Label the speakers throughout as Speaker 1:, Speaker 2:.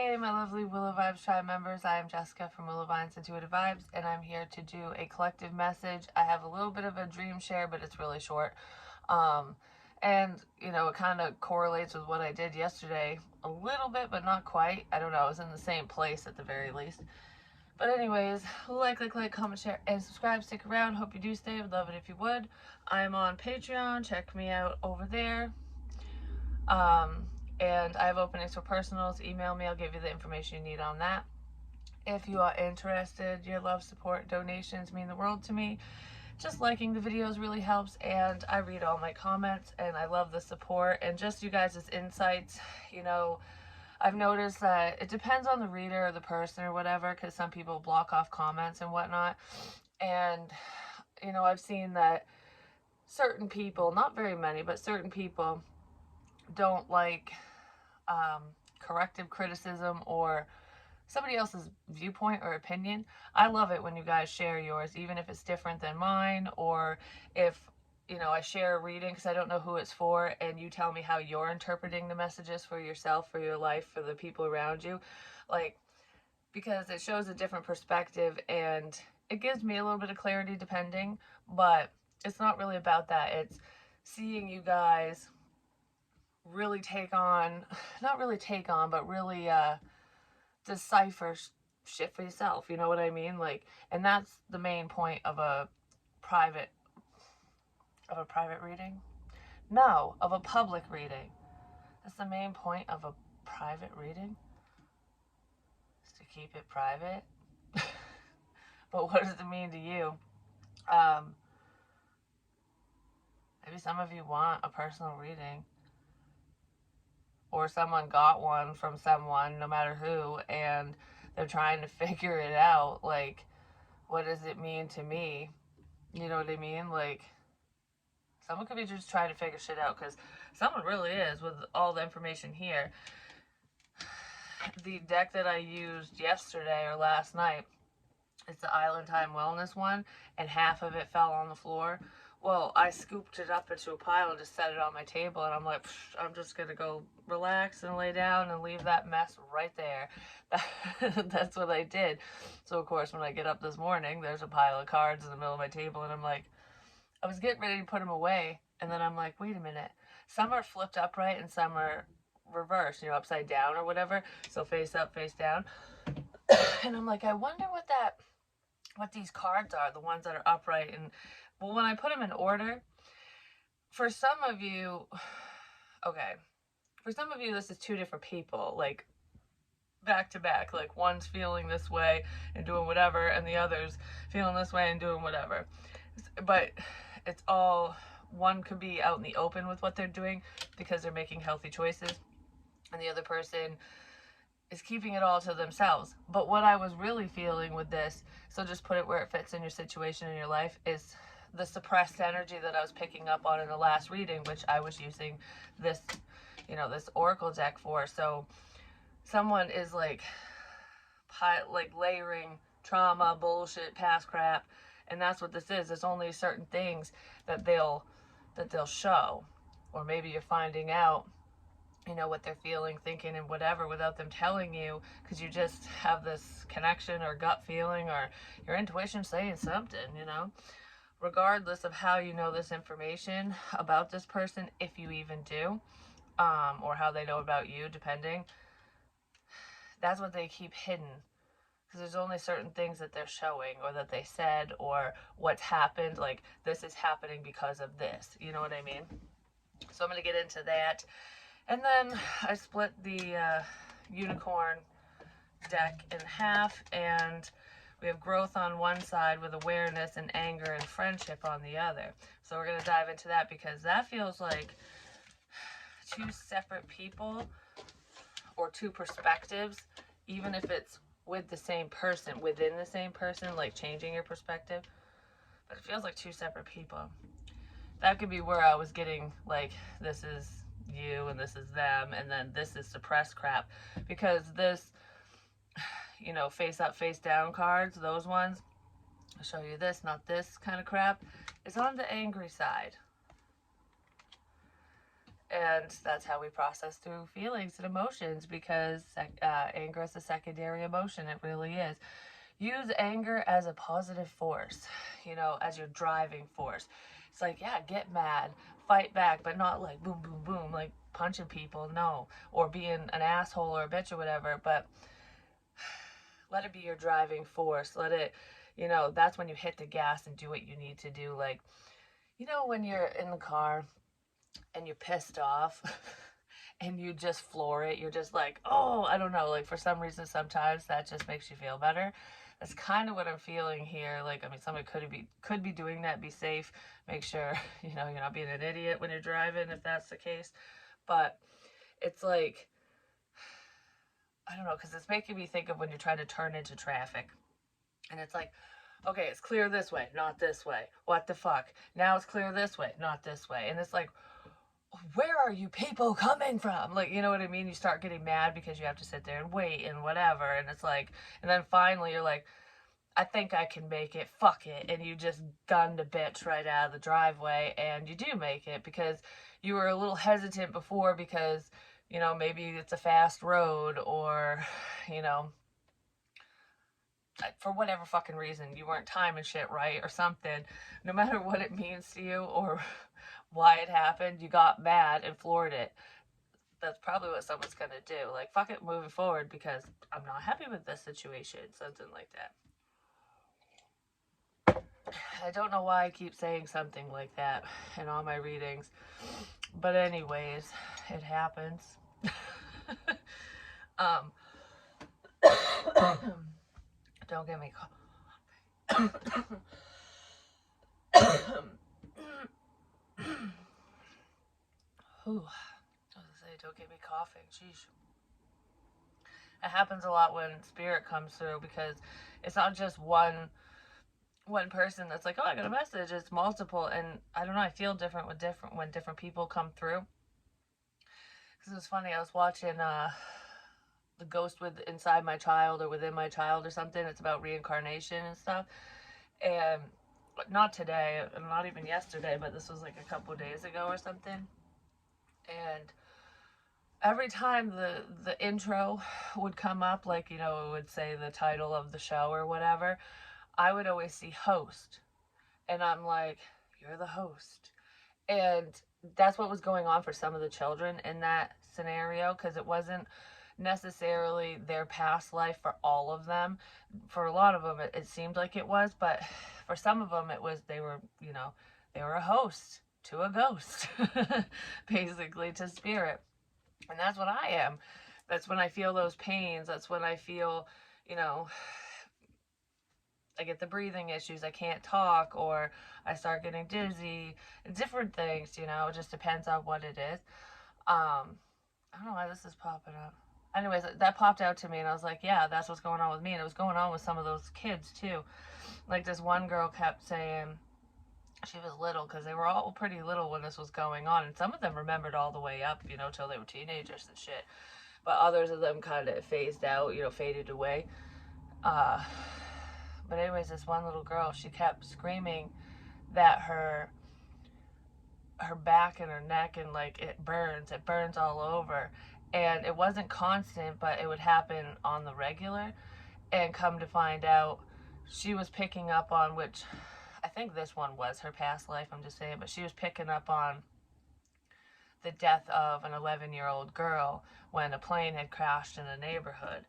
Speaker 1: Hey, my lovely Willow Vibes Tribe members. I am Jessica from Willow Vines Intuitive Vibes, and I'm here to do a collective message. I have a little bit of a dream share, but it's really short. And, you know, it kind of correlates with what I did yesterday a little bit, but not quite. I don't know. I was in the same place at the very least. But anyways, like, comment, share, and subscribe. Stick around. Hope you do stay. I would love it if you would. I'm on Patreon. Check me out over there. And I have openings for personals. Email me. I'll give you the information you need on that. If you are interested, your love, support, donations mean the world to me. Just liking the videos really helps, and I read all my comments, and I love the support and just you guys' insights. You know, I've noticed that it depends on the reader or the person or whatever, because some people block off comments and whatnot. And, you know, I've seen that certain people, not very many, but certain people don't like corrective criticism or somebody else's viewpoint or opinion. I love it when you guys share yours, even if it's different than mine, or if, you know, I share a reading because I don't know who it's for, and you tell me how you're interpreting the messages for yourself, for your life, for the people around you. Like, because it shows a different perspective, and it gives me a little bit of clarity depending, but it's not really about that. It's seeing you guys really take on, not really take on, but really decipher shit for yourself. You know what I mean? Like, and that's the main point of a private reading. No, of a public reading. That's the main point of a private reading. Is to keep it private. But what does it mean to you? Maybe some of you want a personal reading, or someone got one from someone, no matter who, and they're trying to figure it out. Like, what does it mean to me? You know what I mean? Like, someone could be just trying to figure shit out, because someone really is, with all the information here. The deck that I used yesterday or last night, it's the Island Time Wellness one, and half of it fell on the floor. Well, I scooped it up into a pile and just set it on my table, and I'm like, I'm just gonna go relax and lay down and leave that mess right there. That's what I did. So of course, when I get up this morning, there's a pile of cards in the middle of my table, and I'm like, I was getting ready to put them away, and then I'm like, wait a minute. Some are flipped upright and some are reversed, you know, upside down or whatever. So face up, face down. And I'm like, I wonder what these cards are, the ones that are upright. And well, when I put them in order, for some of you, okay, for some of you, this is two different people, like back to back. Like, one's feeling this way and doing whatever, and the other's feeling this way and doing whatever. But it's all, one could be out in the open with what they're doing because they're making healthy choices, and the other person is keeping it all to themselves. But what I was really feeling with this, so just put it where it fits in your situation in your life, is the suppressed energy that I was picking up on in the last reading, which I was using this, you know, this oracle deck for. So someone is like layering trauma, bullshit, past crap, and that's what this is. There's only certain things that they'll show, or maybe you're finding out, you know, what they're feeling, thinking, and whatever without them telling you, because you just have this connection or gut feeling or your intuition saying something, you know. Regardless of how you know this information about this person, if you even do, or how they know about you, depending, that's what they keep hidden. Because there's only certain things that they're showing, or that they said, or what's happened. Like, this is happening because of this. You know what I mean? So I'm going to get into that. And then I split the unicorn deck in half, and we have growth on one side with awareness and anger and friendship on the other. So we're going to dive into that, because that feels like two separate people or two perspectives, even if it's with the same person, within the same person, like changing your perspective. But it feels like two separate people. That could be where I was getting, like, this is you and this is them, and then this is suppressed crap. Because this, you know, face up, face down cards, those ones, I'll show you this, not this kind of crap, is on the angry side. And that's how we process through feelings and emotions, because anger is a secondary emotion. It really is. Use anger as a positive force, as your driving force. It's like, yeah, get mad, fight back, but not like boom, boom, boom, like punching people, no, or being an asshole or a bitch or whatever, but let it be your driving force. Let it, that's when you hit the gas and do what you need to do. Like, when you're in the car and you're pissed off and you just floor it, you're just like, oh, I don't know, like for some reason sometimes that just makes you feel better. That's kind of what I'm feeling here. Like, I mean, somebody could be doing that. Be safe. Make sure you're not being an idiot when you're driving, if that's the case. But it's like, I don't know, because it's making me think of when you're trying to turn into traffic, and it's like, okay, it's clear this way, not this way. What the fuck? Now it's clear this way, not this way. And it's like, where are you people coming from? Like, you know what I mean? You start getting mad because you have to sit there and wait and whatever. And it's like, and then finally you're like, I think I can make it, fuck it. And you just gunned a bitch right out of the driveway, and you do make it because you were a little hesitant before because, maybe it's a fast road, or, you know, for whatever fucking reason, you weren't timing shit right or something. No matter what it means to you or why it happened, you got mad and floored it. That's probably what someone's gonna do. Like, fuck it, moving forward, because I'm not happy with this situation. Something like that. I don't know why I keep saying something like that in all my readings. But anyways, it happens. um don't get me Ooh, I was gonna say, don't get me coughing. Sheesh. It happens a lot when spirit comes through, because it's not just one person that's like, oh, I got a message. It's multiple, and I don't know. I feel different when different people come through. Because it was funny. I was watching the ghost with inside my child or within my child or something. It's about reincarnation and stuff. And not today, not even yesterday, but this was like a couple days ago or something. And every time the intro would come up, like, it would say the title of the show or whatever, I would always see host. And I'm like, you're the host. And that's what was going on for some of the children in that scenario, because it wasn't necessarily their past life for all of them. For a lot of them, it seemed like it was, but for some of them, it was, they were, they were a host to a ghost, basically, to spirit. And that's what I am. That's when I feel those pains. That's when I feel, I get the breathing issues. I can't talk, or I start getting dizzy. Different things, it just depends on what it is. I don't know why this is popping up. Anyways, that popped out to me, and I was like, yeah, that's what's going on with me. And it was going on with some of those kids too. Like, this one girl kept saying she was little, because they were all pretty little when this was going on, and some of them remembered all the way up, till they were teenagers and shit. But others of them kind of phased out, faded away. But anyways, this one little girl, she kept screaming that her back and her neck, and like, it burns all over. And it wasn't constant, but it would happen on the regular. And come to find out, she was picking up on, which I think this one was her past life, I'm just saying, but she was picking up on the death of an 11-year-old girl when a plane had crashed in a neighborhood.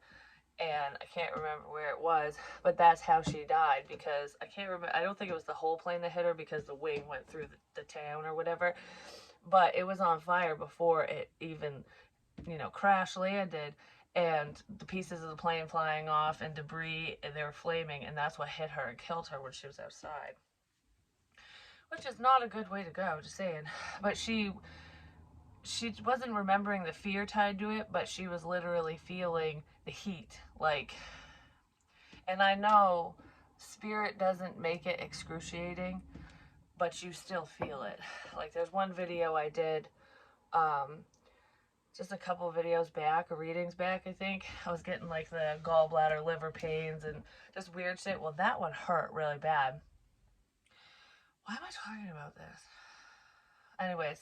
Speaker 1: And I can't remember where it was, but that's how she died, because I can't remember. I don't think it was the whole plane that hit her, because the wing went through the town or whatever, but it was on fire before it even, crash landed, and the pieces of the plane flying off and debris, and they were flaming, and that's what hit her and killed her when she was outside. Which is not a good way to go, just saying. But she wasn't remembering the fear tied to it, but she was literally feeling the heat, like. And I know spirit doesn't make it excruciating, but you still feel it. Like, there's one video I did, just a couple of videos back, or readings back, I think. I was getting like the gallbladder, liver pains, and just weird shit. Well, that one hurt really bad. Why am I talking about this? Anyways,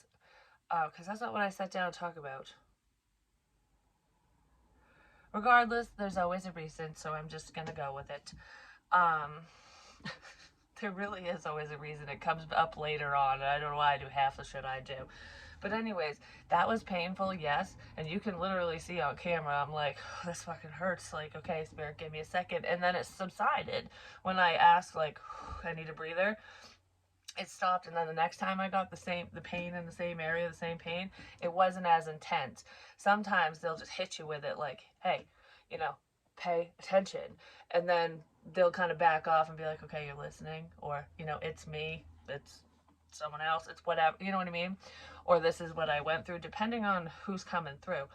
Speaker 1: because that's not what I sat down to talk about. Regardless, there's always a reason, so I'm just gonna go with it. Um, there really is always a reason. It comes up later on, and I don't know why I do half the shit I do. But anyways, that was painful, yes. And you can literally see on camera, I'm like, oh, this fucking hurts. Like, okay, Spirit, give me a second. And then it subsided when I asked, like, I need a breather. It stopped, and then the next time I got the pain in the same area, the same pain, it wasn't as intense. Sometimes they'll just hit you with it, like, hey, you know, pay attention. And then they'll kind of back off and be like, okay, you're listening, or, you know, it's me, it's someone else, it's whatever, you know what I mean? Or this is what I went through, depending on who's coming through.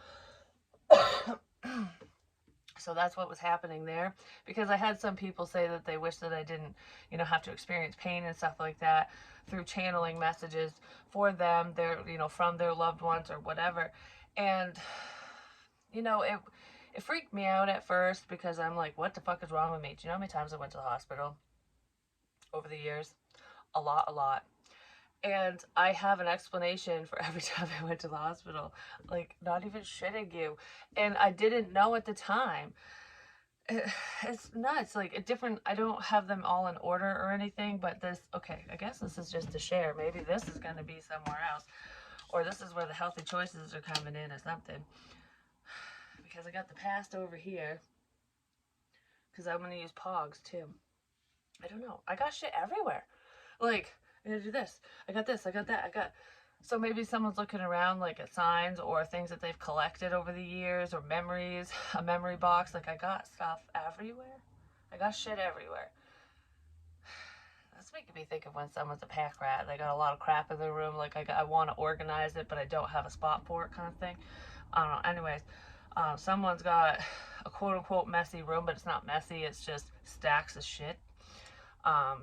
Speaker 1: So that's what was happening there, because I had some people say that they wish that I didn't, you know, have to experience pain and stuff like that through channeling messages for them, their, you know, from their loved ones or whatever. And, you know, it freaked me out at first, because I'm like, what the fuck is wrong with me? Do you know how many times I went to the hospital over the years? A lot. And I have an explanation for every time I went to the hospital. Like, not even shitting you. And I didn't know at the time. It's nuts. Like, a different, I don't have them all in order or anything, but this, okay, I guess this is just to share. Maybe this is going to be somewhere else. Or this is where the healthy choices are coming in or something. Because I got the past over here. Because I'm going to use Pogs too. I don't know. I got shit everywhere. Like, I'm gonna do this. I got this. I got that. I got. So maybe someone's looking around, like, at signs or things that they've collected over the years, or memories, a memory box. Like, I got stuff everywhere. I got shit everywhere. That's making me think of when someone's a pack rat. They got a lot of crap in their room. Like, I want to organize it, but I don't have a spot for it, kind of thing. I don't know. Anyways, someone's got a quote unquote messy room, but it's not messy. It's just stacks of shit.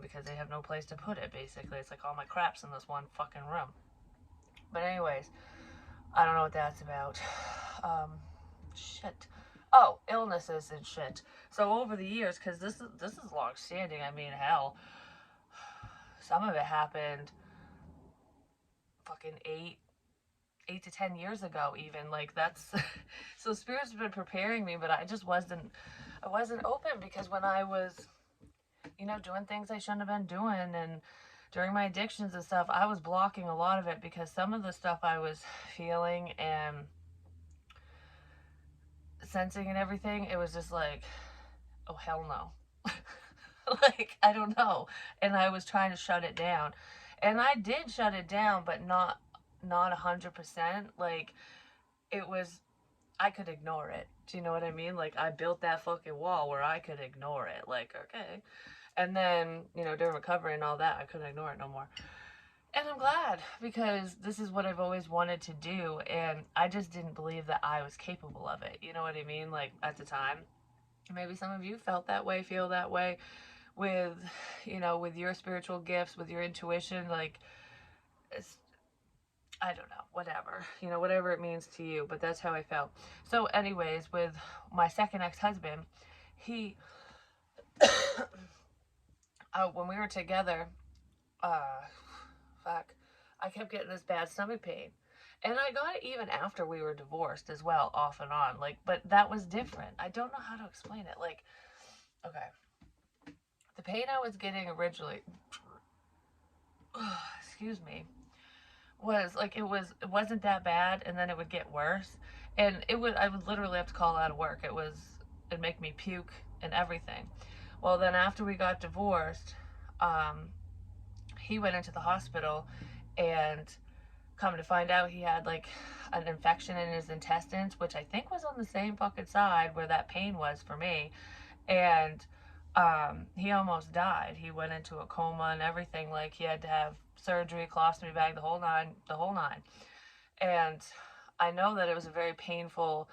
Speaker 1: Because they have no place to put it, basically. It's like all my crap's in this one fucking room. But anyways, I don't know what that's about. Shit. Oh, illnesses and shit. So over the years, because this is long standing. I mean, hell, some of it happened fucking 8 to 10 years ago, even. Like, that's so Spirit's been preparing me, but I wasn't open, because when I was, you know, doing things I shouldn't have been doing, and during my addictions and stuff, I was blocking a lot of it, because some of the stuff I was feeling and sensing and everything, it was just like, oh, hell no. Like, I don't know. And I was trying to shut it down. And I did shut it down, but not 100%. Like, it was, I could ignore it. Do you know what I mean? Like, I built that fucking wall where I could ignore it. Like, okay. And then, you know, during recovery and all that, I couldn't ignore it no more. And I'm glad, because this is what I've always wanted to do. And I just didn't believe that I was capable of it. You know what I mean? Like, at the time. Maybe some of you felt that way, feel that way with, you know, with your spiritual gifts, with your intuition. Like, it's, I don't know, whatever, you know, whatever it means to you. But that's how I felt. So anyways, with my second ex-husband, he... when we were together, I kept getting this bad stomach pain. And I got it even after we were divorced as well, off and on. Like, but that was different. I don't know how to explain it. Like, okay. The pain I was getting originally, excuse me, was like, it wasn't that bad, and then it would get worse. And I would literally have to call out of work. It'd make me puke and everything. Well, then after we got divorced, he went into the hospital, and come to find out, he had like an infection in his intestines, which I think was on the same fucking side where that pain was for me. And he almost died. He went into a coma and everything. Like, he had to have surgery, colostomy bag, the whole nine. And I know that it was painful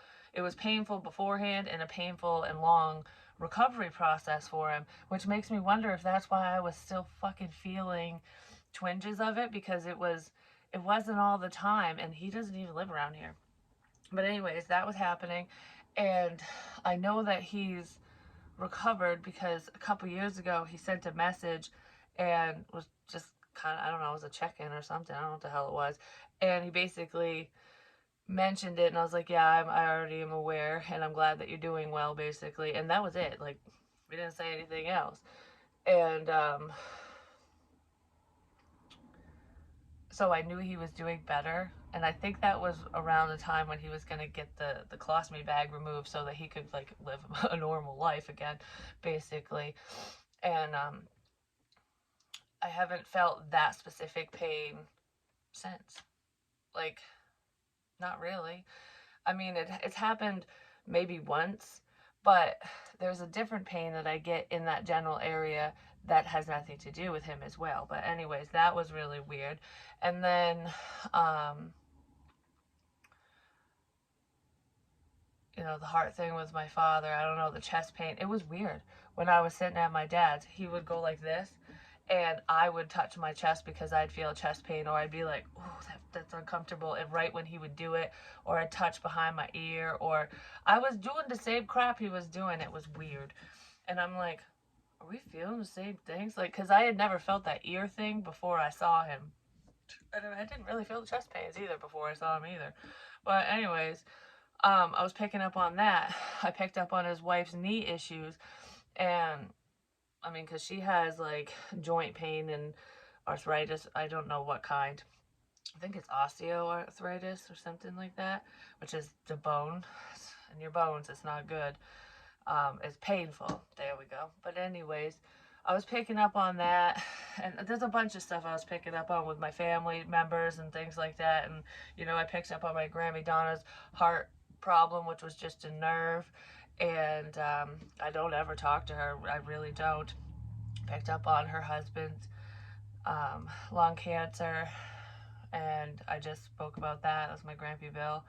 Speaker 1: beforehand, and a painful and long recovery process for him, which makes me wonder if that's why I was still fucking feeling twinges of it, because it wasn't all the time, and he doesn't even live around here. But anyways, that was happening, and I know that he's recovered, because a couple years ago he sent a message and was just kind of, I don't know, it was a check-in or something. I don't know what the hell it was. And he basically mentioned it, and I was like, yeah, I already am aware, and I'm glad that you're doing well, basically. And that was it. Like, we didn't say anything else. And so I knew he was doing better, and I think that was around the time when he was going to get the colostomy bag removed so that he could like live a normal life again, basically. And I haven't felt that specific pain since. Like, not really. I mean, it's happened maybe once, but there's a different pain that I get in that general area that has nothing to do with him as well. But anyways, that was really weird. And then you know, the heart thing with my father, I don't know, the chest pain, it was weird. When I was sitting at my dad's, he would go like this, and I would touch my chest because I'd feel chest pain, or I'd be like, oh, that's uncomfortable. And right when he would do it, or I'd touch behind my ear, or I was doing the same crap he was doing. It was weird. And I'm like, are we feeling the same things? Like, because I had never felt that ear thing before I saw him. I didn't really feel the chest pains either before I saw him either. But anyways, I was picking up on that. I picked up on his wife's knee issues, and I mean, because she has like joint pain and arthritis. I don't know what kind. I think it's osteoarthritis or something like that, which is the bone in your bones. It's not good. It's painful. There we go. But anyways, I was picking up on that, and there's a bunch of stuff I was picking up on with my family members and things like that. And you know, I picked up on my Grammy Donna's heart problem, which was just a nerve. And I don't ever talk to her. I really don't. Picked up on her husband's lung cancer, and I just spoke about that. That was my Grampy Bill.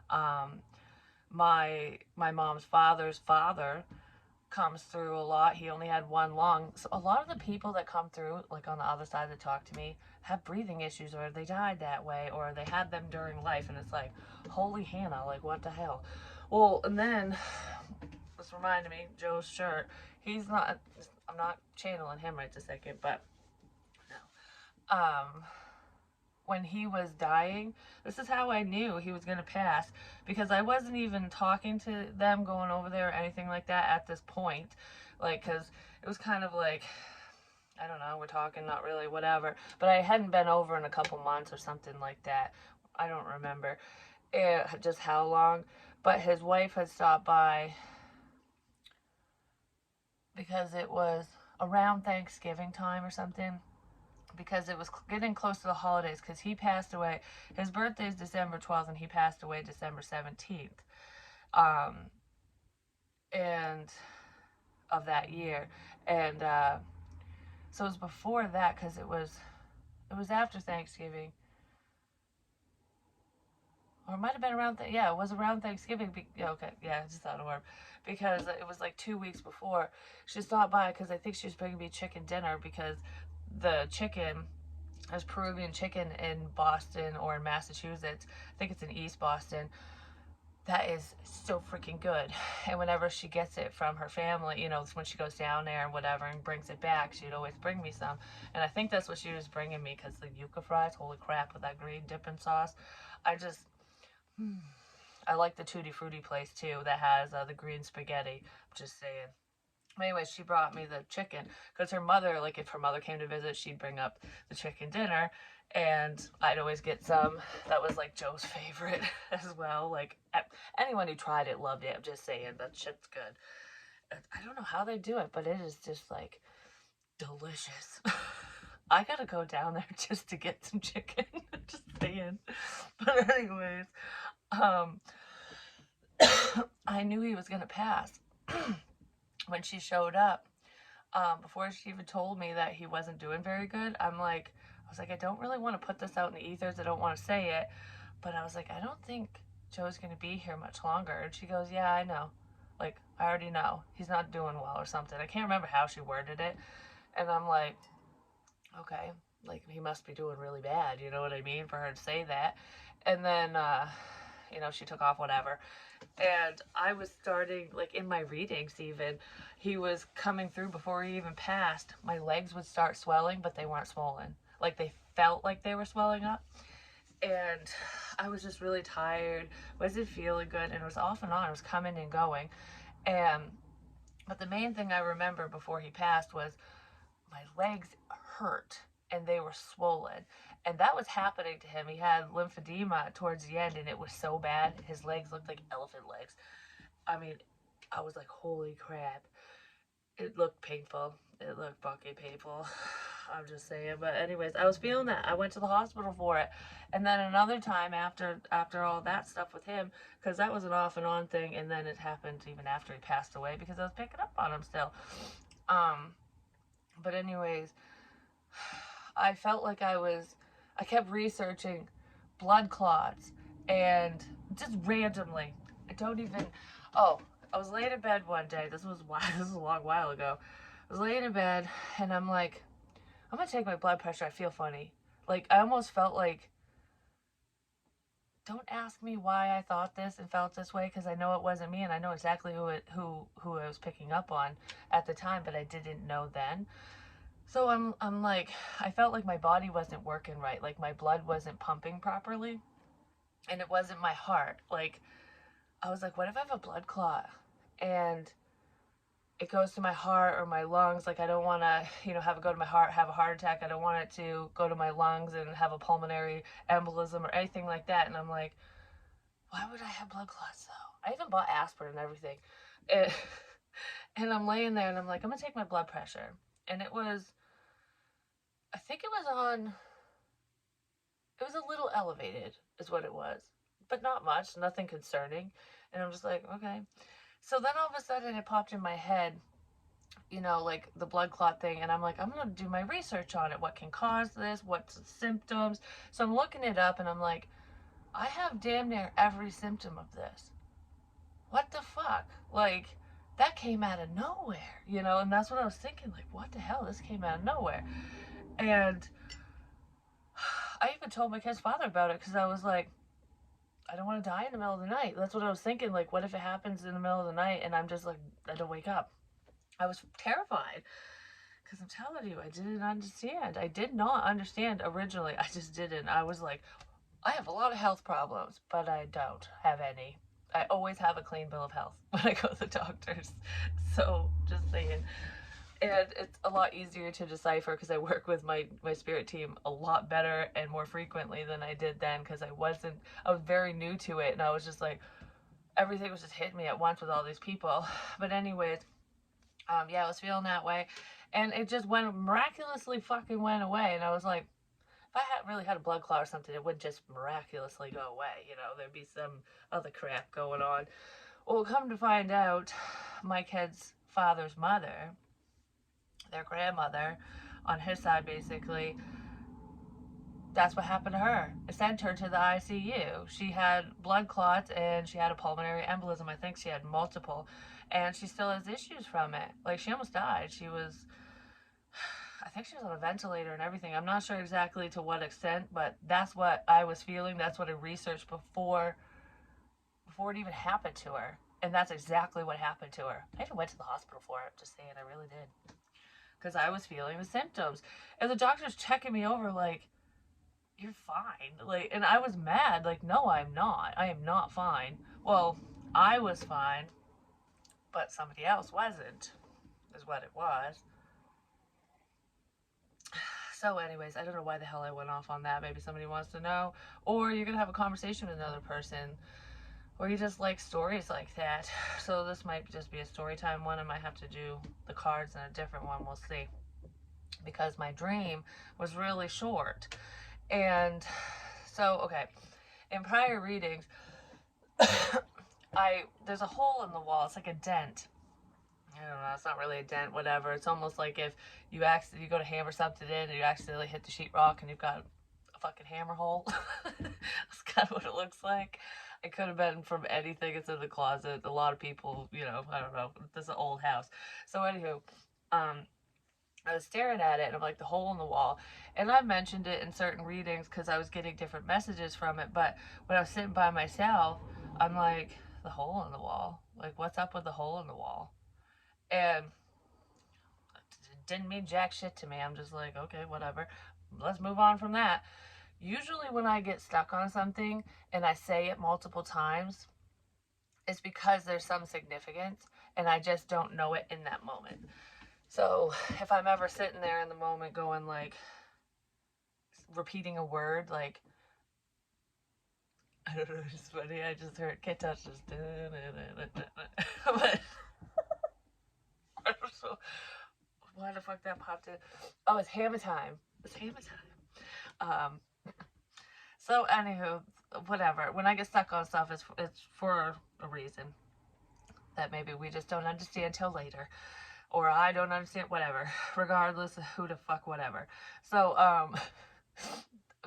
Speaker 1: Um, my mom's father's father comes through a lot. He only had one lung. So a lot of the people that come through, like on the other side that talk to me, have breathing issues, or they died that way, or they had them during life. And it's like, holy Hannah, like what the hell? Well, and then this reminded me, Joe's shirt. He's not. I'm not channeling him right this second, but no. When he was dying, this is how I knew he was going to pass, because I wasn't even talking to them, going over there or anything like that at this point. Like, because it was kind of like, I don't know, we're talking, not really, whatever. But I hadn't been over in a couple months or something like that. I don't remember just how long. But his wife had stopped by because it was around Thanksgiving time or something, because it was getting close to the holidays, because he passed away. His birthday is December 12th, and he passed away December 17th. And of that year. And so it was before that, because it was after Thanksgiving. Or it might have been around, yeah, it was around Thanksgiving. Yeah, okay, yeah, I just thought of it. Because it was like 2 weeks before. She stopped by because I think she was bringing me chicken dinner, because the chicken is Peruvian chicken in Boston or in Massachusetts. I think it's in East Boston. That is so freaking good. And whenever she gets it from her family, you know, when she goes down there and whatever and brings it back, she'd always bring me some. And I think that's what she was bringing me, because the yuca fries, holy crap, with that green dipping sauce. I like the Tutti Frutti place too that has the green spaghetti. Just saying. Anyways, she brought me the chicken because her mother, like if her mother came to visit, she'd bring up the chicken dinner, and I'd always get some. That was like Joe's favorite as well. Like anyone who tried it loved it. I'm just saying, that shit's good. I don't know how they do it, but it is just like delicious. I gotta go down there just to get some chicken. Just saying. But anyways, I knew he was gonna pass when she showed up. Before she even told me that he wasn't doing very good, I was like, I don't really want to put this out in the ethers. I don't want to say it, but I was like, I don't think Joe's gonna be here much longer. And she goes, yeah, I know. Like, I already know. He's not doing well or something. I can't remember how she worded it. And I'm like, okay, like he must be doing really bad, you know what I mean, for her to say that. And then you know, she took off, whatever. And I was starting, like in my readings even, he was coming through before he even passed. My legs would start swelling, but they weren't swollen. like they felt like they were swelling up. And I was just really tired, wasn't feeling good, and it was off and on. It was coming and going. And but the main thing I remember before he passed was my legs hurt and they were swollen. And that was happening to him. He had lymphedema towards the end and it was so bad. His legs looked like elephant legs. I mean, I was like, holy crap. It looked painful. It looked fucking painful. I'm just saying. But anyways, I was feeling that. I went to the hospital for it. And then another time after all that stuff with him, because that was an off and on thing, and then it happened even after he passed away because I was picking up on him still. But anyways, I felt like I kept researching blood clots and just randomly. I don't even, oh, I was laying in bed one day. This was a long while ago. I was laying in bed and I'm like, I'm gonna take my blood pressure. I feel funny. Like, I almost felt like, don't ask me why I thought this and felt this way because I know it wasn't me and I know exactly who I was picking up on at the time, but I didn't know then. So I'm like, I felt like my body wasn't working right. Like my blood wasn't pumping properly and it wasn't my heart. Like I was like, what if I have a blood clot and it goes to my heart or my lungs? Like I don't want to, have it go to my heart, have a heart attack. I don't want it to go to my lungs and have a pulmonary embolism or anything like that. And I'm like, why would I have blood clots though? I even bought aspirin and everything. And, and I'm laying there and I'm like, I'm gonna take my blood pressure. And I think it was a little elevated, is what it was, but not much, nothing concerning. And I'm just like, okay. So then all of a sudden it popped in my head, like the blood clot thing. And I'm like, I'm going to do my research on it. What can cause this? What's the symptoms? So I'm looking it up and I'm like, I have damn near every symptom of this. What the fuck? Like, that came out of nowhere, and that's what I was thinking. Like, what the hell? This came out of nowhere. And I even told my kid's father about it because I was like, I don't want to die in the middle of the night. That's what I was thinking. Like, what if it happens in the middle of the night and I'm just like, I don't wake up? I was terrified because I'm telling you, I didn't understand. I did not understand originally. I just didn't. I was like, I have a lot of health problems, but I don't have any. I always have a clean bill of health when I go to the doctors. So, just saying. And it's a lot easier to decipher because I work with my spirit team a lot better and more frequently than I did then because I was very new to it and I was just like, everything was just hitting me at once with all these people. But anyways, yeah, I was feeling that way and it just miraculously fucking went away. And I was like, if I had really had a blood clot or something, it would just miraculously go away. There'd be some other crap going on. Well, come to find out, my kid's father's mother, their grandmother on his side, basically, that's what happened to her. It sent her to the ICU. She had blood clots and she had a pulmonary embolism. I think she had multiple, and she still has issues from it. Like, she almost died. I think she was on a ventilator and everything. I'm not sure exactly to what extent, but that's what I was feeling. That's what I researched before it even happened to her. And that's exactly what happened to her. I even went to the hospital for it, just saying, I really did. Because I was feeling the symptoms. And the doctor's checking me over like, you're fine. Like, and I was mad. Like, no, I'm not. I am not fine. Well, I was fine, but somebody else wasn't, is what it was. So anyways, I don't know why the hell I went off on that. Maybe somebody wants to know. Or you're going to have a conversation with another person. Or you just like stories like that. So this might just be a story time one. I might have to do the cards in a different one. We'll see. Because my dream was really short. And so, okay. In prior readings, there's a hole in the wall. It's like a dent. I don't know, it's not really a dent, whatever. It's almost like if you go to hammer something in and you accidentally hit the sheetrock and you've got a fucking hammer hole. That's kind of what it looks like. It could have been from anything. It's in the closet. A lot of people, I don't know. This is an old house. So anywho, I was staring at it and I'm like, the hole in the wall. And I mentioned it in certain readings because I was getting different messages from it. But when I was sitting by myself, I'm like, the hole in the wall? Like, what's up with the hole in the wall? And it didn't mean jack shit to me. I'm just like, okay, whatever. let's move on from that. Usually when I get stuck on something and I say it multiple times, it's because there's some significance and I just don't know it in that moment. So if I'm ever sitting there in the moment going like, repeating a word, like, I don't know, it's funny, I just heard Kit Touch just, but, so, why the fuck that popped in? Oh, it's hammer time. It's hammer time. So anywho, whatever. When I get stuck on stuff, it's for a reason that maybe we just don't understand till later, or I don't understand. Whatever. Regardless of who the fuck, whatever. So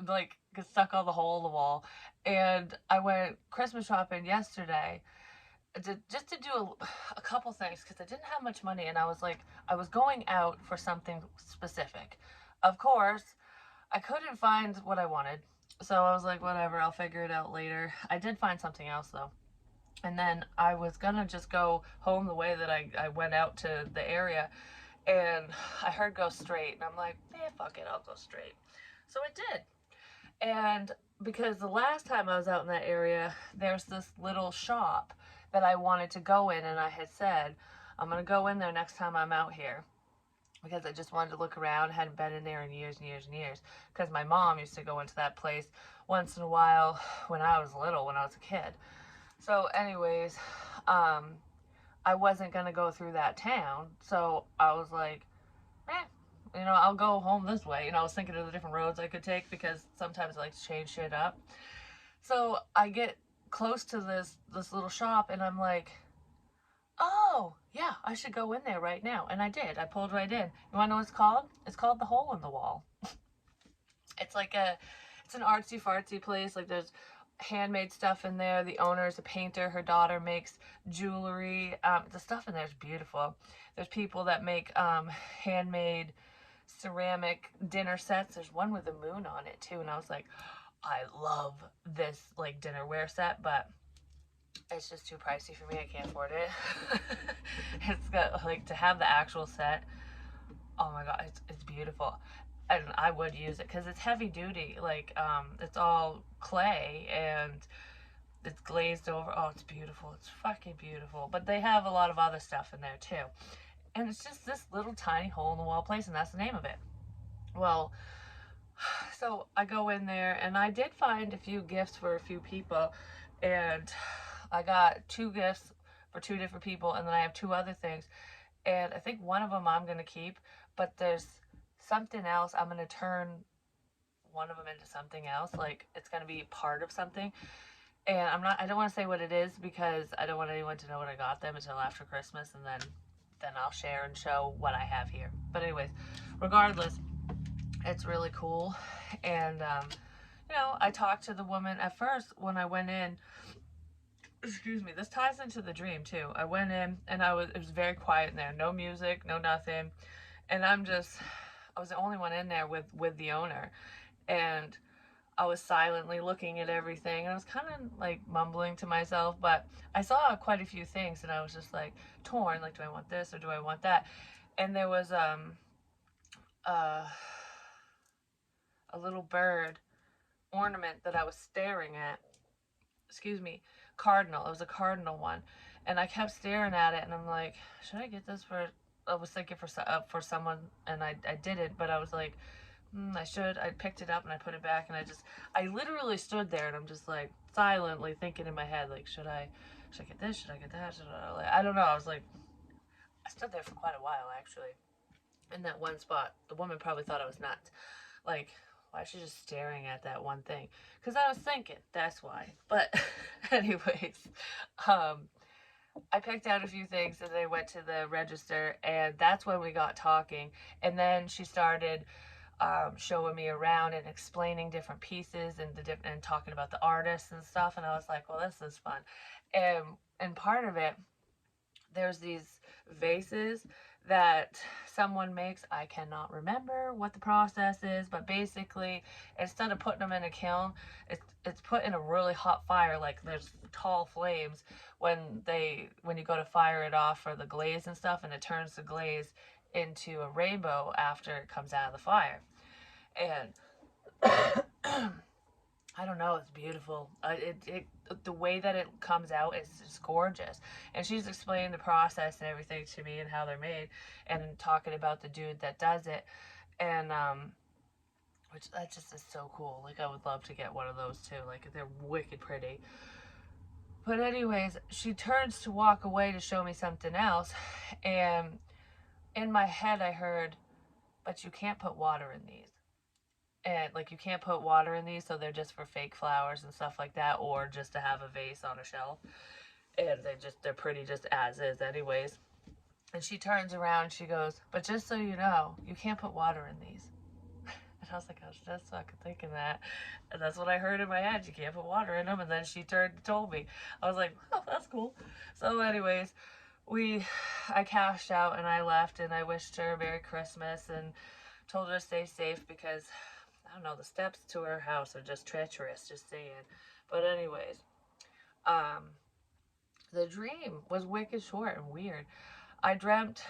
Speaker 1: like get stuck on the hole in the wall, and I went Christmas shopping yesterday. Just to do a couple things because I didn't have much money and I was like, I was going out for something specific. Of course, I couldn't find what I wanted. So I was like, whatever, I'll figure it out later. I did find something else though. And then I was gonna just go home the way that I went out to the area. And I heard go straight. And I'm like, fuck it, I'll go straight. So I did. And because the last time I was out in that area, there's this little shop that I wanted to go in, and I had said, I'm going to go in there next time I'm out here because I just wanted to look around. I hadn't been in there in years and years and years because my mom used to go into that place once in a while when I was little, when I was a kid. So anyways, I wasn't going to go through that town, so I was like, I'll go home this way. I was thinking of the different roads I could take because sometimes I like to change shit up. So I get close to this little shop and I'm like, oh, yeah, I should go in there right now. And I did. I pulled right in. You want to know what it's called? It's called the Hole in the Wall. It's like it's an artsy fartsy place. Like there's handmade stuff in there. The owner is a painter. Her daughter makes jewelry. The stuff in there is beautiful. There's people that make handmade ceramic dinner sets. There's one with a moon on it too. And I was like, I love this like dinnerware set, but it's just too pricey for me. I can't afford it. It's got like to have the actual set. Oh my god, it's beautiful. And I would use it because it's heavy duty. Like it's all clay and it's glazed over. Oh, it's beautiful. It's fucking beautiful. But they have a lot of other stuff in there too. And it's just this little tiny hole in the wall place, and that's the name of it. Well, so I go in there and I did find a few gifts for a few people, and I got 2 gifts for 2 different people, and then I have 2 other things, and I think one of them I'm going to keep, but there's something else. I'm going to turn one of them into something else, like it's going to be part of something, and I don't want to say what it is because I don't want anyone to know what I got them until after Christmas, and then I'll share and show what I have here. But anyways, regardless, it's really cool. And I talked to the woman at first when I went in. Excuse me, this ties into the dream too. I went in and it was very quiet in there, no music, no nothing, and I was the only one in there with the owner, and I was silently looking at everything, and I was kind of like mumbling to myself, but I saw quite a few things, and I was just like torn, like, do I want this or do I want that? And there was uh a little bird ornament that I was staring at. Excuse me, cardinal. It was a cardinal one, and I kept staring at it, and I'm like, should I get this for? I was thinking for someone, and I did it, but I was like, I should. I picked it up and I put it back, and I literally stood there, and I'm just like silently thinking in my head, like, should I get this? Should I get that? I don't know. I was like, I stood there for quite a while actually, in that one spot. The woman probably thought I was nuts. Like, why is she just staring at that one thing? Because I was thinking, that's why. But anyways, I picked out a few things and I went to the register, and that's when we got talking. And then she started showing me around and explaining different pieces and talking about the artists and stuff. And I was like, well, this is fun. And part of it, there's these vases that someone makes. I cannot remember what the process is, but basically instead of putting them in a kiln, it's put in a really hot fire. Like there's tall flames when you go to fire it off for the glaze and stuff, and it turns the glaze into a rainbow after it comes out of the fire. And I don't know, it's beautiful. The way that it comes out is just gorgeous. And she's explaining the process and everything to me and how they're made, and talking about the dude that does it. And which that just is so cool. Like, I would love to get one of those too. Like, they're wicked pretty. But anyways, she turns to walk away to show me something else, and in my head I heard, "But you can't put water in these." And like, you can't put water in these, so they're just for fake flowers and stuff like that, or just to have a vase on a shelf. And they're pretty just as is anyways. And she turns around, she goes, "But just so you know, you can't put water in these." And I was like, I was just fucking thinking that. And that's what I heard in my head. You can't put water in them. And then she turned and told me. I was like, oh, that's cool. So anyways, I cashed out and I left, and I wished her Merry Christmas and told her to stay safe because, I don't know, the steps to her house are just treacherous, just saying. But anyways, um, the dream was wicked short and weird. I dreamt,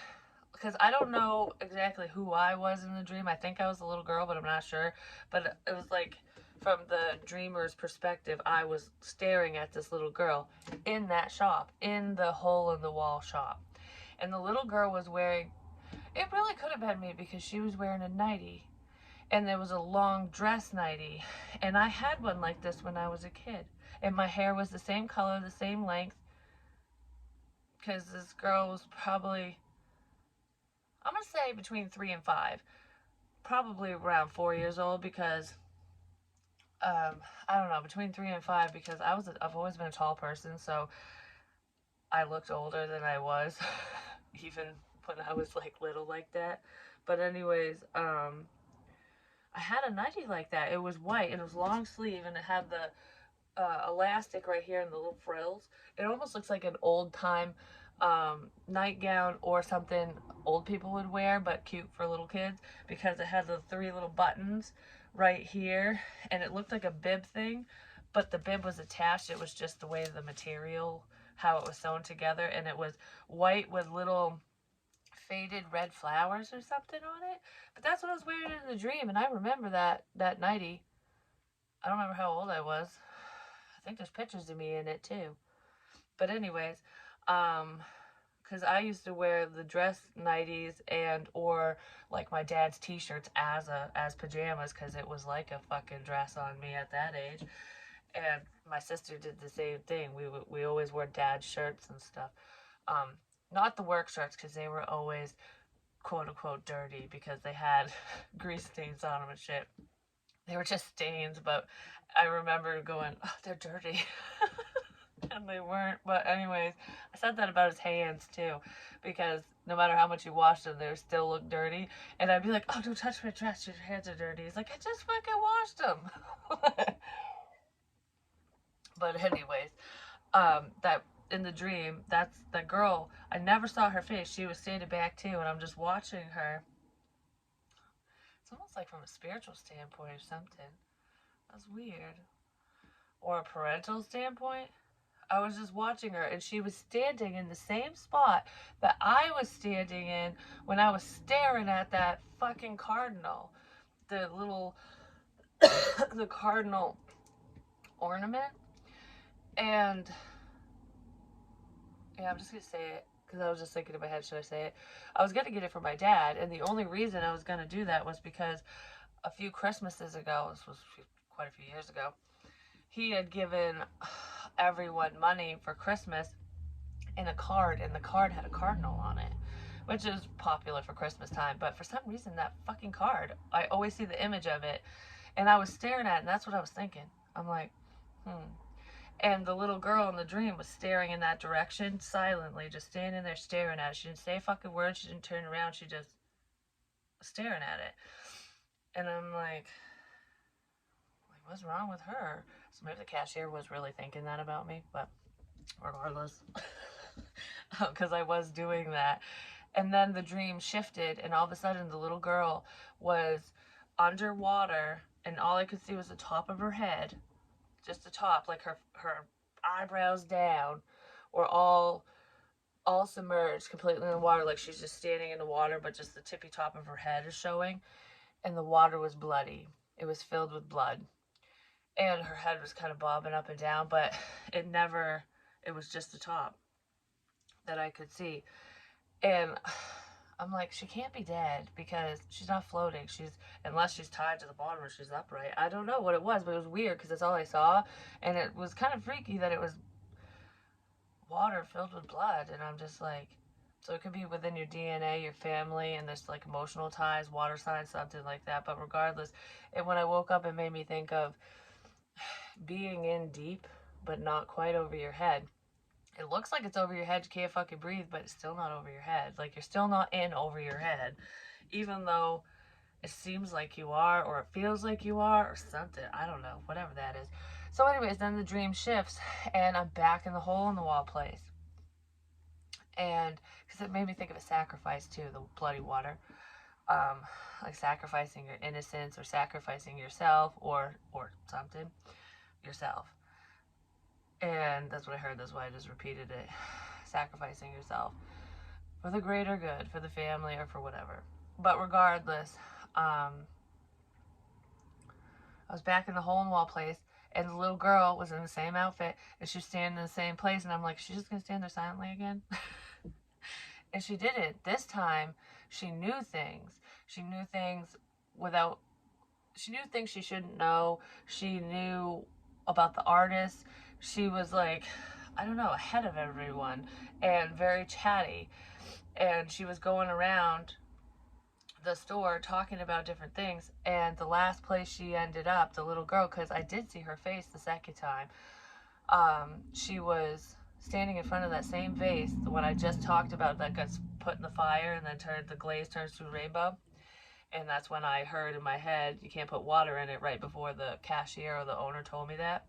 Speaker 1: because I don't know exactly who I was in the dream. I think I was a little girl, but I'm not sure. But it was like, from the dreamer's perspective, I was staring at this little girl in that shop, in the hole in the wall shop. And the little girl was wearing, it really could have been me because she was wearing a nightie. And there was a long dress nightie. And I had one like this when I was a kid. And my hair was the same color, the same length. Because this girl was probably, I'm going to say between 3 and 5. Probably around 4 years old because, I don't know, between 3 and 5, because I've always been a tall person, so I looked older than I was, even when I was like little like that. But anyways, I had a nightie like that. It was white and it was long sleeve, and it had the elastic right here and the little frills. It almost looks like an old time nightgown or something old people would wear, but cute for little kids, because it had the 3 little buttons right here, and it looked like a bib thing, but the bib was attached. It was just the way the material, how it was sewn together, and it was white with little faded red flowers or something on it. But that's what I was wearing in the dream, and I remember that nightie. I don't remember how old I was. I think there's pictures of me in it too. But anyways, because I used to wear the dress nighties and or like my dad's t-shirts as pajamas, because it was like a fucking dress on me at that age. And my sister did the same thing. We always wore dad's shirts and stuff. Um, Not the work shirts, because they were always quote unquote dirty because they had grease stains on them and shit. They were just stains, but I remember going, oh, they're dirty. And they weren't. But anyways, I said that about his hands too, because no matter how much you wash them, they still look dirty. And I'd be like, oh, don't touch my dress, your hands are dirty. He's like, I just fucking washed them. But anyways, that in the dream, that's the girl. I never saw her face. She was standing back too, and I'm just watching her. It's almost like from a spiritual standpoint or something. That's weird. Or a parental standpoint. I was just watching her, and she was standing in the same spot that I was standing in when I was staring at that fucking cardinal. The little, the cardinal ornament. And, yeah, I'm just going to say it because I was just thinking in my head, should I say it? I was going to get it for my dad, and the only reason I was going to do that was because a few Christmases ago, this was quite a few years ago, he had given everyone money for Christmas in a card, and the card had a cardinal on it, which is popular for Christmas time. But for some reason, that fucking card, I always see the image of it, and I was staring at it, and that's what I was thinking. I'm like, And the little girl in the dream was staring in that direction silently, just standing there staring at it. She didn't say a fucking word. She didn't turn around. She just was staring at it. And I'm like, what's wrong with her? So maybe the cashier was really thinking that about me, but regardless, because I was doing that. And then the dream shifted, and all of a sudden the little girl was underwater, and all I could see was the top of her head, just the top, like her eyebrows down, were all submerged completely in the water, like she's just standing in the water, but just the tippy top of her head is showing. and the water was bloody. It was filled with blood. And her head was kind of bobbing up and down, but it was just the top that I could see. And I'm like, she can't be dead because she's not floating. Unless she's tied to the bottom or she's upright. I don't know what it was, but it was weird because that's all I saw. And it was kind of freaky that it was water filled with blood. And I'm just like, so it could be within your DNA, your family, and there's like emotional ties, water signs, something like that. But regardless, when I woke up, it made me think of being in deep, but not quite over your head. It looks like it's over your head, you can't fucking breathe, but it's still not over your head. Like, you're still not in over your head, even though it seems like you are, or it feels like you are, or something. I don't know, whatever that is. So anyways, then the dream shifts, and I'm back in the hole in the wall place. And because it made me think of a sacrifice too, the bloody water. Like sacrificing your innocence, or sacrificing yourself, or something, yourself. And that's what I heard, that's why I just repeated it. Sacrificing yourself for the greater good, for the family, or for whatever. But regardless, I was back in the hole in the wall place, and the little girl was in the same outfit, and she was standing in the same place, and I'm like, she's just gonna stand there silently again? And she didn't. This time, she knew things. She knew things without, she knew things she shouldn't know. She knew about the artist. She was like, I don't know, ahead of everyone, and very chatty. And she was going around the store talking about different things. And the last place she ended up, the little girl, because I did see her face the second time, she was standing in front of that same vase, the one I just talked about that gets put in the fire and then the glaze turns to a rainbow. And that's when I heard in my head, you can't put water in it, right before the cashier or the owner told me that.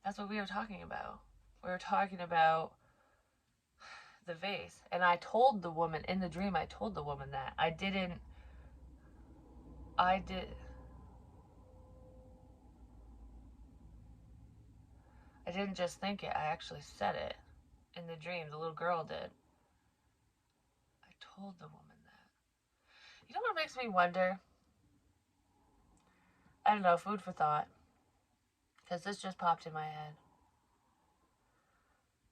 Speaker 1: That's what we were talking about. We were talking about the vase. And I told the woman in the dream, I told the woman that. I did. I didn't just think it, I actually said it in the dream. The little girl did. I told the woman that. You know what makes me wonder? I don't know, food for thought. Because this just popped in my head.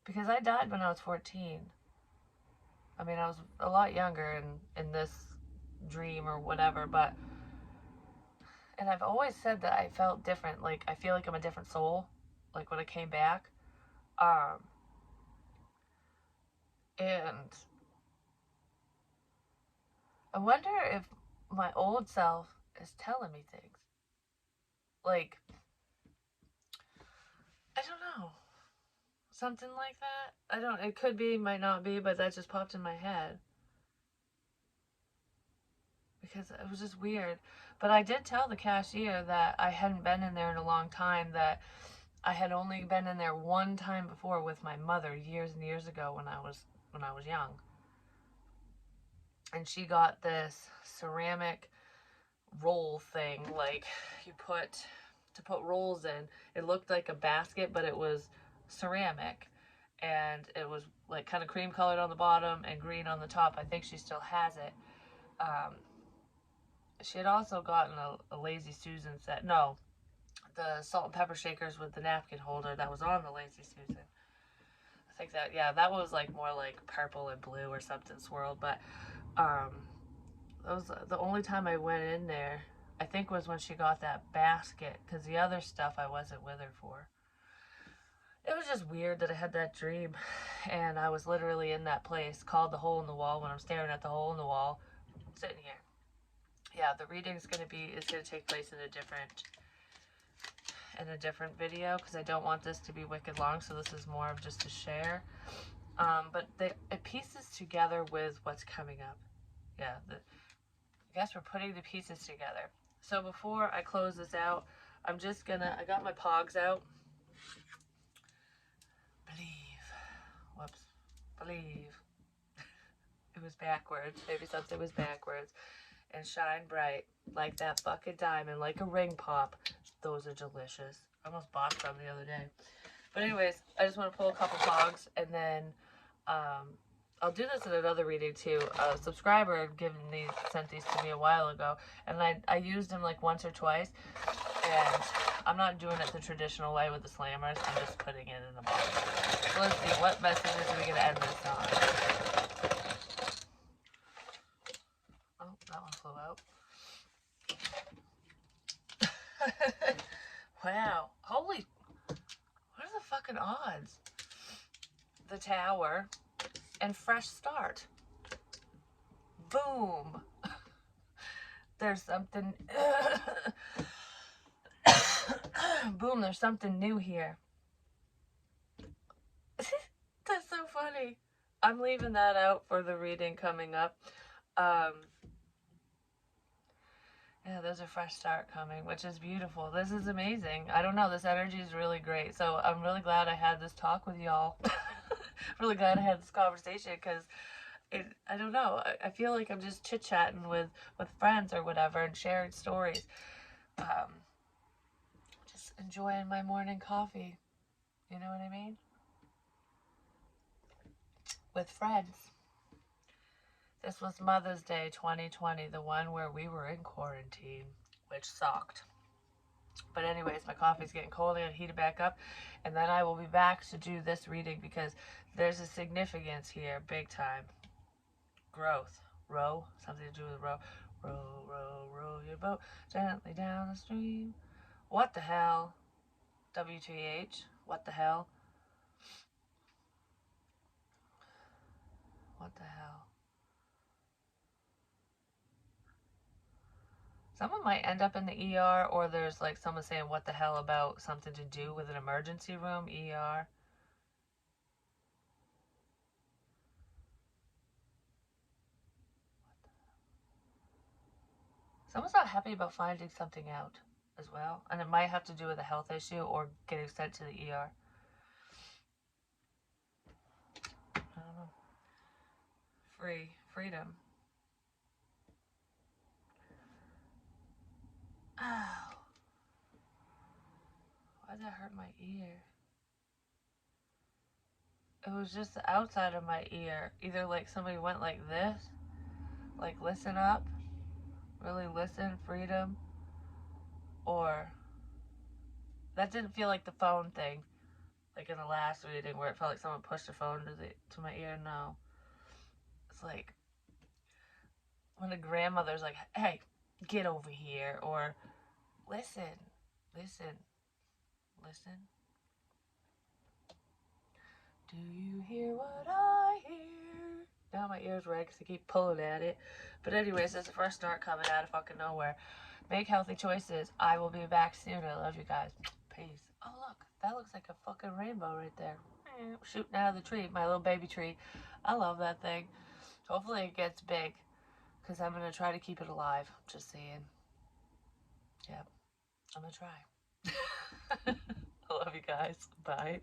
Speaker 1: Because I died when I was 14. I mean, I was a lot younger in this dream or whatever, but. And I've always said that I felt different. Like, I feel like I'm a different soul. Like, when I came back. And I wonder if my old self is telling me things. Like, I don't know. Something like that. It could be, might not be, but that just popped in my head. Because it was just weird. But I did tell the cashier that I hadn't been in there in a long time, that I had only been in there one time before with my mother years and years ago when I was young. And she got this ceramic roll thing, like to put rolls in. It looked like a basket, but it was ceramic, and it was like kind of cream colored on the bottom and green on the top. I think she still has it. She had also gotten a Lazy Susan set. No, the salt and pepper shakers with the napkin holder that was on the Lazy Susan. I think that was like more like purple and blue or something swirled. But that was the only time I went in there, I think, was when she got that basket, because the other stuff I wasn't with her for. It was just weird that I had that dream, and I was literally in that place called the hole in the wall when I'm staring at the hole in the wall, sitting here. Yeah, the reading is going to take place in a different video, because I don't want this to be wicked long, so this is more of just a share. But it pieces together with what's coming up. Yeah, I guess we're putting the pieces together. So before I close this out, I got my pogs out. Believe. It was backwards. Maybe something was backwards. And shine bright like that bucket diamond, like a ring pop. Those are delicious. I almost bought some the other day. But anyways, I just want to pull a couple pogs, and then I'll do this in another reading too. A subscriber had sent these to me a while ago, and I used them like once or twice, and I'm not doing it the traditional way with the slammers. I'm just putting it in the box. So let's see, what messages are we going to end this on? Oh, that one flew out. Wow. Holy, what are the fucking odds? The Tower and fresh start. Boom. There's something. Boom, there's something new here. That's so funny. I'm leaving that out for the reading coming up. Yeah, there's a fresh start coming, which is beautiful. This is amazing. I don't know, this energy is really great. So I'm really glad I had this talk with y'all. Really glad I had this conversation, because I don't know, I feel like I'm just chit-chatting with friends or whatever and sharing stories. Just enjoying my morning coffee. You know what I mean? With friends. This was Mother's Day 2020, the one where we were in quarantine, which sucked. But anyways, my coffee's getting cold. I'm going to heat it back up. And then I will be back to do this reading, because there's a significance here, big time. Growth. Row. Something to do with row. Row, row, row your boat gently down the stream. What the hell? WTH. What the hell? What the hell? Someone might end up in the ER, or there's like someone saying what the hell about something to do with an emergency room, ER. Someone's not happy about finding something out as well. And it might have to do with a health issue or getting sent to the ER. I don't know. Freedom. Ow. Why did that hurt my ear? It was just the outside of my ear. Either like somebody went like this, like listen up, really listen, freedom, or that didn't feel like the phone thing, like in the last reading where it felt like someone pushed the phone to my ear. No, it's like when a grandmother's like, hey, get over here, or listen. Do you hear what I hear? Now my ear's red because I keep pulling at it. But anyways, there's a fresh start coming out of fucking nowhere. Make healthy choices. I will be back soon. I love you guys. Peace. Oh, look. That looks like a fucking rainbow right there. Shooting out of the tree. My little baby tree. I love that thing. Hopefully it gets big, because I'm going to try to keep it alive. Just saying. Yep. I'm going to try. I love you guys. Bye.